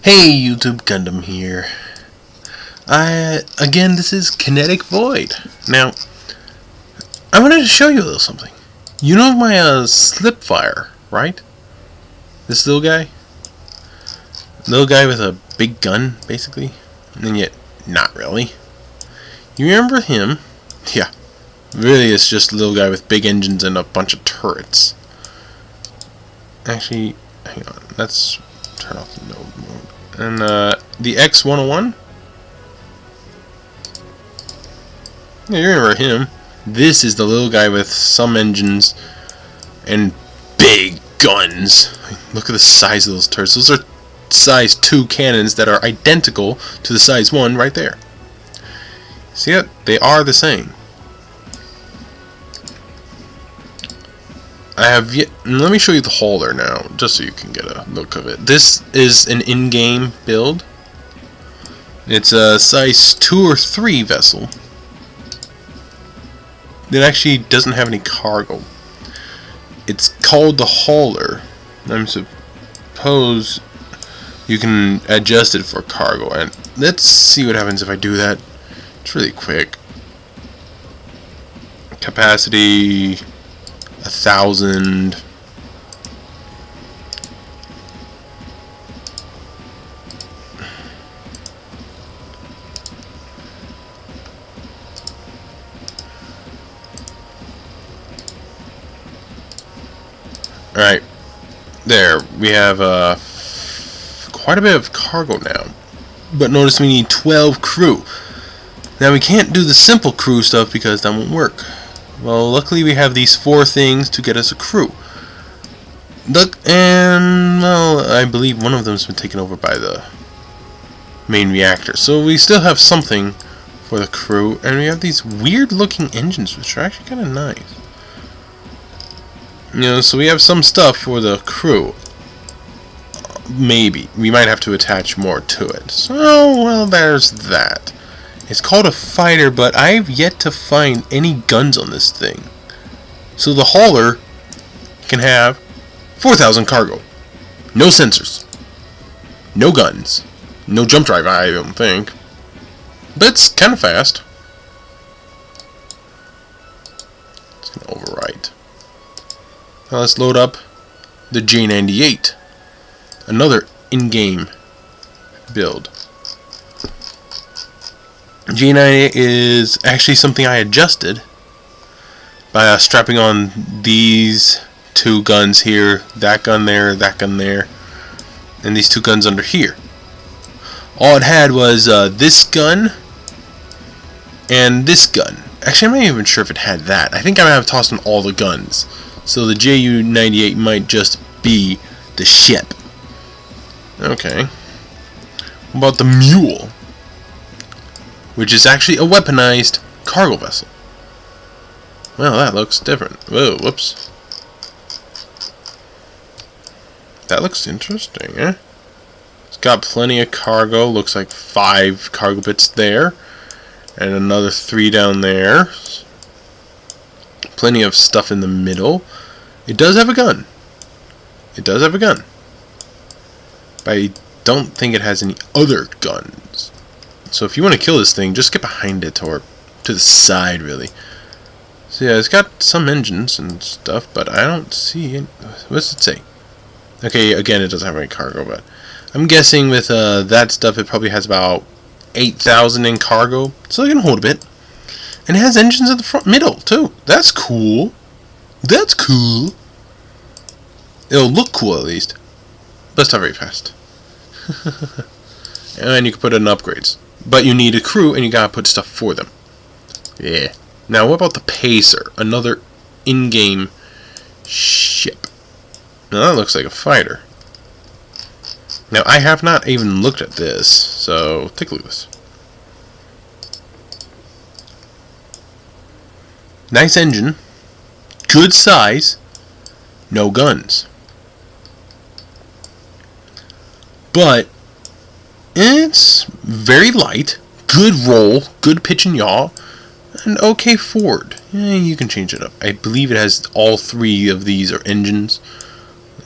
Hey YouTube, Gundam here. Again, this is Kinetic Void. Now, I wanted to show you a little something. You know my Slipfire, right? This little guy? Little guy with a big gun, basically. And yet, not really. You remember him? Yeah. Really, it's just a little guy with big engines and a bunch of turrets. Actually, hang on. Let's turn off the node mode. And the X101. Yeah, you remember him. This is the little guy with some engines and big guns. Look at the size of those turrets. Those are size 2 cannons that are identical to the size 1 right there. See it? They are the same. I have yet. Let me show you the hauler now, just so you can get a look of it. This is an in-game build. It's a size 2 or 3 vessel. It actually doesn't have any cargo. It's called the hauler. I suppose you can adjust it for cargo. And let's see what happens if I do that. It's really quick. Capacity 1,000. Alright, there, we have quite a bit of cargo now. But notice we need 12 crew. Now we can't do the simple crew stuff because that won't work. Well, luckily we have these 4 things to get us a crew. Look, and, well, I believe one of them's been taken over by the main reactor. So we still have something for the crew, and we have these weird looking engines, which are actually kind of nice. You know, so we have some stuff for the crew. Maybe. We might have to attach more to it. So, well, there's that. It's called a fighter, but I've yet to find any guns on this thing. So the hauler can have 4,000 cargo. No sensors. No guns. No jump drive, I don't think. But it's kind of fast. It's going to overwrite. Now let's load up the J98. Another in-game build. J98 is actually something I adjusted by strapping on these 2 guns here, that gun there, and these 2 guns under here. All it had was this gun and this gun. Actually, I'm not even sure if it had that. I think I might have tossed in all the guns. So the Ju-98 might just be the ship. Okay. What about the Mule? Which is actually a weaponized cargo vessel. Well, that looks different. Whoa, whoops. That looks interesting, eh? It's got plenty of cargo. Looks like 5 cargo bits there. And another 3 down there. Plenty of stuff in the middle. It does have a gun. It does have a gun. But I don't think it has any other guns. So if you want to kill this thing, just get behind it or to the side, really. So yeah, it's got some engines and stuff, but I don't see any. What's it say? Okay, again, it doesn't have any cargo, but I'm guessing with that stuff, it probably has about 8,000 in cargo, so it can hold a bit. And it has engines at the front middle too. That's cool. That's cool. It'll look cool at least, but it's not very fast. And you can put it in upgrades. But you need a crew, and you gotta put stuff for them. Yeah. Now, what about the Pacer? Another in-game ship. Now, that looks like a fighter. Now, I have not even looked at this, so take a look at this. Nice engine. Good size. No guns. But it's very light, good roll, good pitch and yaw, and okay forward. Yeah, you can change it up. I believe it has all 3 of these are engines.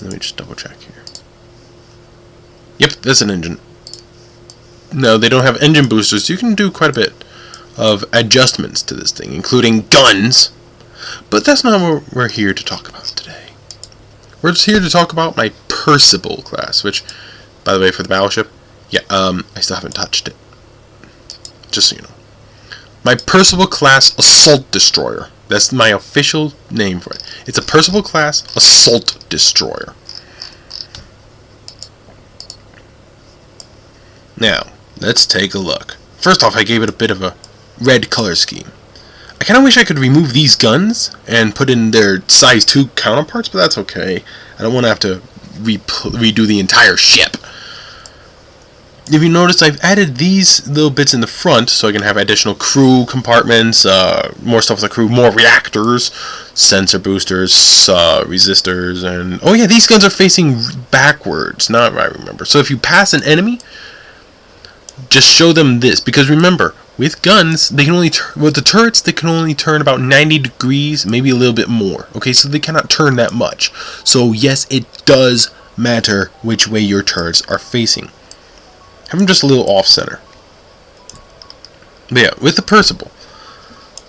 Let me just double check here. Yep, that's an engine. No, they don't have engine boosters. You can do quite a bit of adjustments to this thing, including guns. But that's not what we're here to talk about today. We're just here to talk about my Percible class, which, by the way, for the Battleship, yeah, I still haven't touched it. Just so you know. My Percible Class Assault Destroyer. That's my official name for it. It's a Percible Class Assault Destroyer. Now, let's take a look. First off, I gave it a bit of a red color scheme. I kind of wish I could remove these guns and put in their size 2 counterparts, but that's okay. I don't want to have to redo the entire ship. If you notice, I've added these little bits in the front so I can have additional crew compartments, more stuff with the crew, more reactors, sensor boosters, resistors, and... Oh yeah, these guns are facing backwards, not what I remember. So if you pass an enemy, just show them this, because remember, with guns, they can only with the turrets, they can only turn about 90 degrees, maybe a little bit more. Okay, so they cannot turn that much. So yes, it does matter which way your turrets are facing. Have them just a little off center. But yeah, with the Percible,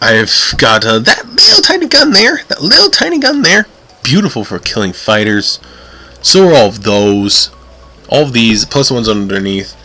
I've got that little tiny gun there. That little tiny gun there. Beautiful for killing fighters. So are all of those. All of these, plus the ones underneath.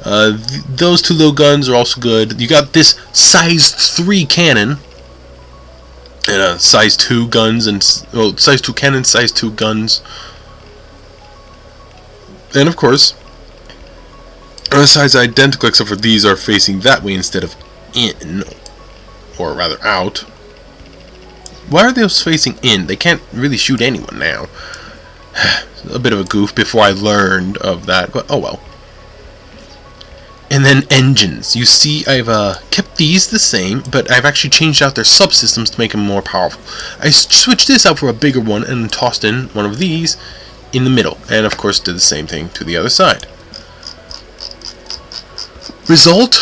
Those two little guns are also good. You got this size 3 cannon. And size 2 guns. And size 2 cannon, size 2 guns. And of course, size identical except for these are facing that way instead of in. Or rather out. Why are those facing in? They can't really shoot anyone now. A bit of a goof before I learned of that, but oh well. And then engines. You see, I've kept these the same, but I've actually changed out their subsystems to make them more powerful. I switched this out for a bigger one and tossed in one of these in the middle. And of course did the same thing to the other side. Result,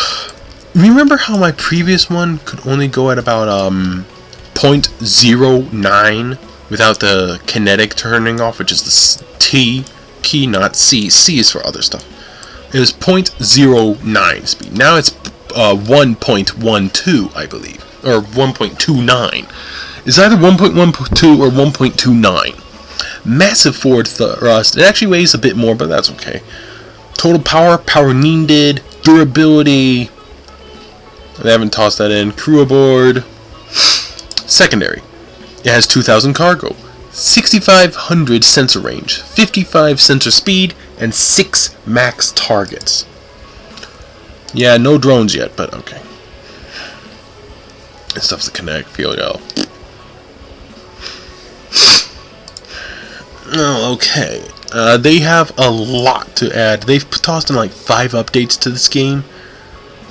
remember how my previous one could only go at about 0.09 without the kinetic turning off, which is the T key, not C. C is for other stuff. It was 0.09 speed. Now it's 1.12, I believe, or 1.29. It's either 1.12 or 1.29. Massive forward thrust. It actually weighs a bit more, but that's okay. Total power, power needed, durability. I haven't tossed that in. Crew aboard. Secondary. It has 2,000 cargo, 6,500 sensor range, 55 sensor speed, and 6 max targets. Yeah, no drones yet, but okay. This stuff's a kinetic field, y'all. Oh, okay. They have a lot to add. They've tossed in like 5 updates to this game.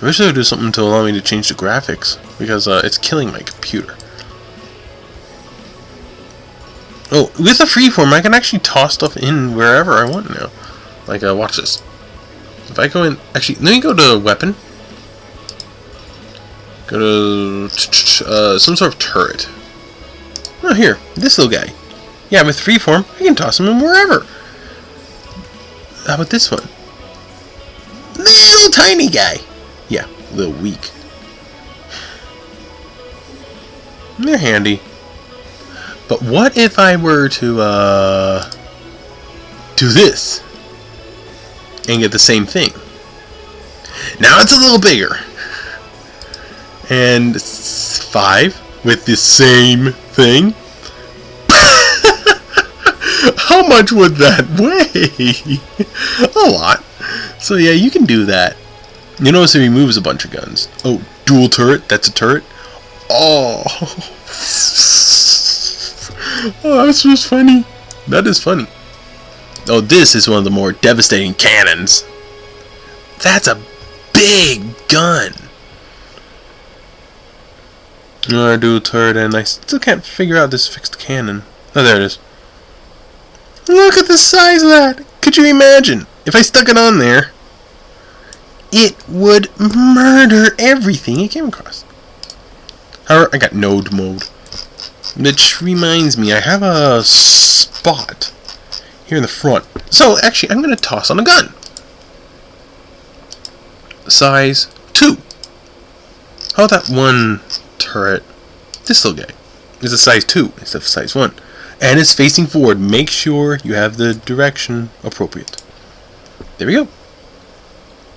I wish they would do something to allow me to change the graphics, because it's killing my computer. Oh, with a freeform, I can actually toss stuff in wherever I want now. Like, watch this. If I go in... Actually, let me go to weapon. Go to... some sort of turret. Oh, here. This little guy. Yeah, with freeform, I can toss him in wherever. How about this one? Little tiny guy. Yeah, a little weak. They're handy. But what if I were to do this and get the same thing? Now it's a little bigger. And 5 with the same thing. How much would that weigh? A lot. So yeah, you can do that. You notice it removes a bunch of guns. Oh, dual turret. That's a turret. Oh. Oh, that's just funny. That is funny. Oh, this is one of the more devastating cannons. That's a big gun. I do a turret and I still can't figure out this fixed cannon. Oh, there it is. Look at the size of that. Could you imagine? If I stuck it on there, it would murder everything it came across. However, I got node mode. Which reminds me, I have a spot here in the front. So, actually, I'm going to toss on a gun. size 2. How about that one turret? This little guy is a size 2 instead of size 1. And it's facing forward. Make sure you have the direction appropriate. There we go.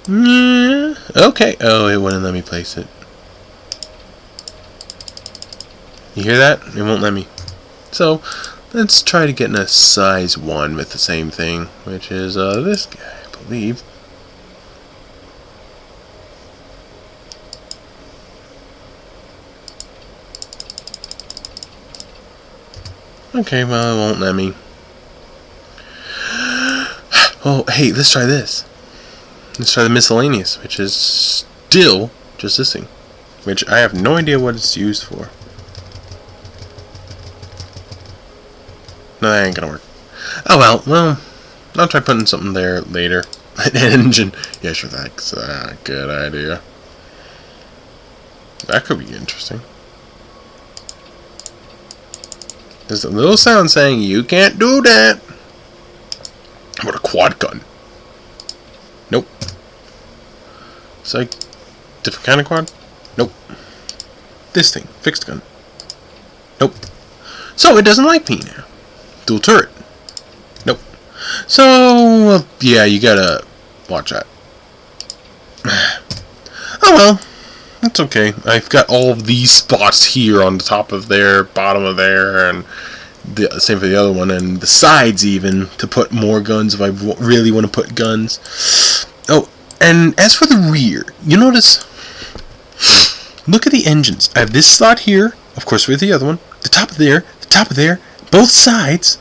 Yeah. Okay. Oh, it wouldn't let me place it. You hear that? It won't let me. So, let's try to get in a size 1 with the same thing, which is this guy, I believe. Okay, well, it won't let me. Oh, hey, let's try this. Let's try the miscellaneous, which is still just this thing, which I have no idea what it's used for. No, that ain't gonna work. Oh well, I'll try putting something there later. An engine. Yeah, sure, that's a good idea. That could be interesting. There's a little sound saying, you can't do that. What a quad gun. Nope. It's like, different kind of quad? Nope. This thing, fixed gun. Nope. So, it doesn't like me now. Dual turret. Nope. So, yeah, you gotta watch that. Oh well. That's okay. I've got all of these spots here on the top of there, bottom of there, and the same for the other one, and the sides even, to put more guns if I really want to put guns. Oh, and as for the rear, you notice, look at the engines. I have this slot here, of course with the other one, the top of there, both sides,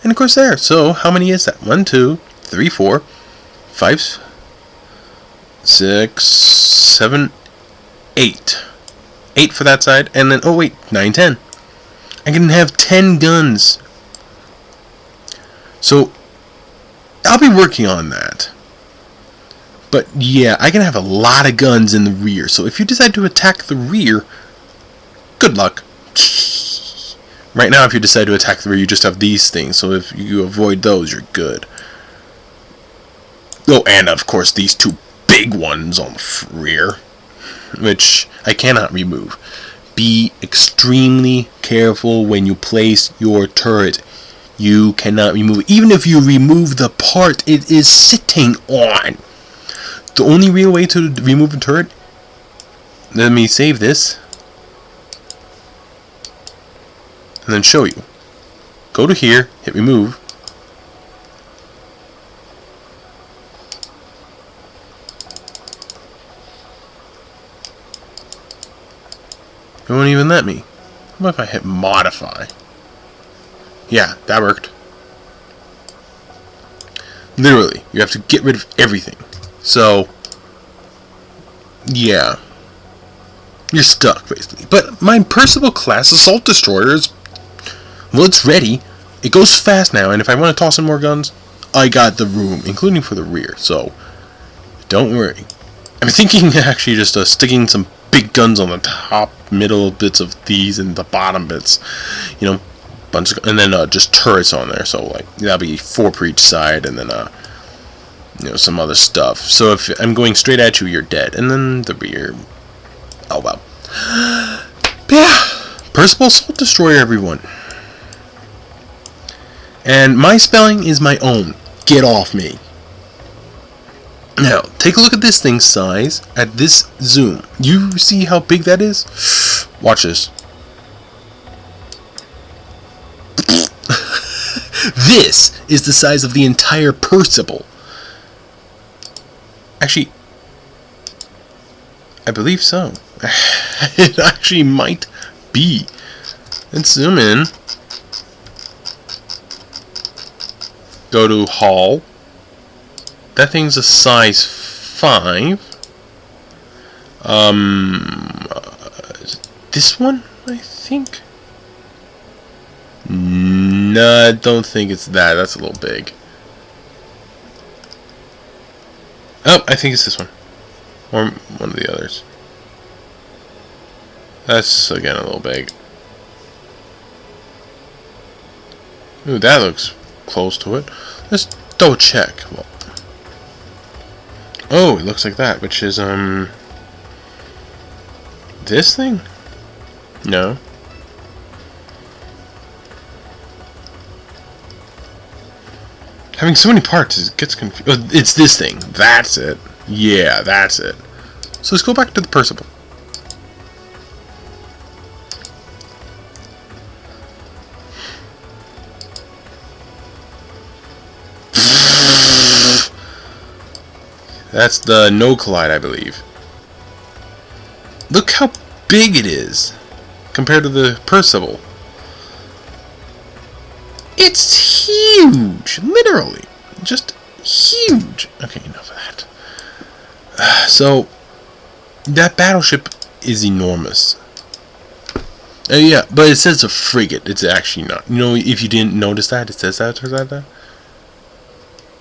and of course there. So, how many is that? 1, 2, 3, 4, 5, 6, 7, 8. 8 for that side, and then, oh wait, 9, 10. I can have 10 guns. So, I'll be working on that. But yeah, I can have a lot of guns in the rear. So if you decide to attack the rear, good luck. Right now, if you decide to attack the rear, you just have these things. So if you avoid those, you're good. Oh, and of course, these two big ones on the rear, which I cannot remove. Be extremely careful when you place your turret. You cannot remove it. Even if you remove the part it is sitting on. The only real way to remove a turret, let me save this, and then show you. Go to here, hit remove. It won't even let me. How about if I hit modify? Yeah, that worked. Literally, you have to get rid of everything. So, yeah. You're stuck, basically. But my Percible Class Assault Destroyer is, well, it's ready. It goes fast now, and if I want to toss in more guns, I got the room, including for the rear. So, don't worry. I'm thinking actually just sticking some big guns on the top, middle bits of these, and the bottom bits. You know, bunch of, and then just turrets on there. So like that'll be 4 per each side, and then you know, some other stuff. So if I'm going straight at you, you're dead. And then the rear. Oh well. But yeah, Percible Assault Destroyer, everyone. And my spelling is my own. Get off me. Now, take a look at this thing's size at this zoom. You see how big that is? Watch this. This is the size of the entire Percible. Actually, I believe so. It actually might be. Let's zoom in. Go to Hull. That thing's a size 5. This one, I think. No, I don't think it's that. That's a little big. Oh, I think it's this one. Or one of the others. That's, again, a little big. Ooh, that looks close to it. Let's double check. Well, Oh, it looks like that, which is, this thing? No. Having so many parts, it gets confused. Oh, it's this thing. That's it. Yeah, that's it. So let's go back to the Percible. That's the no collide, I believe. Look how big it is compared to the Percible. It's huge, literally, just huge. Okay, enough of that. So that battleship is enormous. Yeah, but it says a frigate. It's actually not. You know, if you didn't notice that, it says that or that.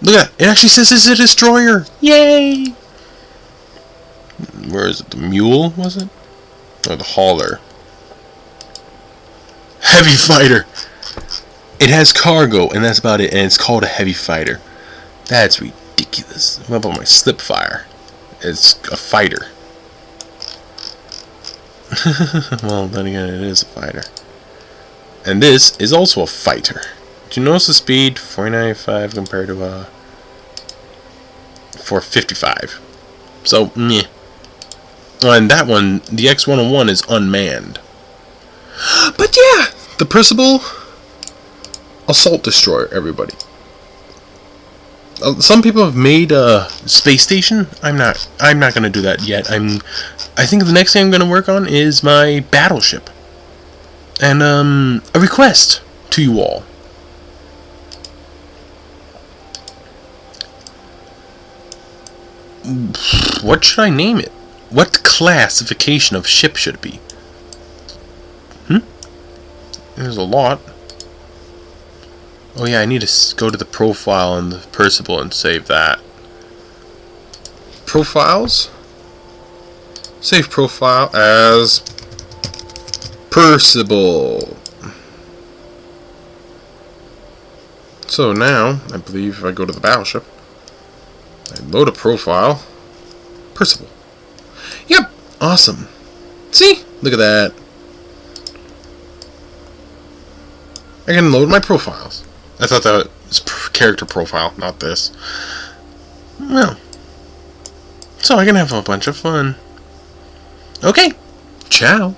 Look at that. It actually says it's a destroyer. Yay! Where is it? The mule, was it? Or the hauler? Heavy fighter. It has cargo, and that's about it. And it's called a heavy fighter. That's ridiculous. What about my slip fire? It's a fighter. Well, then again, it is a fighter. And this is also a fighter. Do you notice the speed? 495 compared to 455. So, meh. Oh, and that one, the X-101 is unmanned. But yeah, the Percible assault destroyer, everybody. Some people have made a space station. I'm not gonna do that yet. I think the next thing I'm gonna work on is my battleship. And a request to you all. What should I name it? What classification of ship should it be? There's a lot. Oh yeah, I need to go to the profile on the Percible and save that. Profiles? Save profile as Percible. So now, I believe if I go to the battleship, I load a profile. Percible. Yep, awesome. See? Look at that. I can load my profiles. I thought that was character profile, not this. Well, so I can have a bunch of fun. Okay, ciao.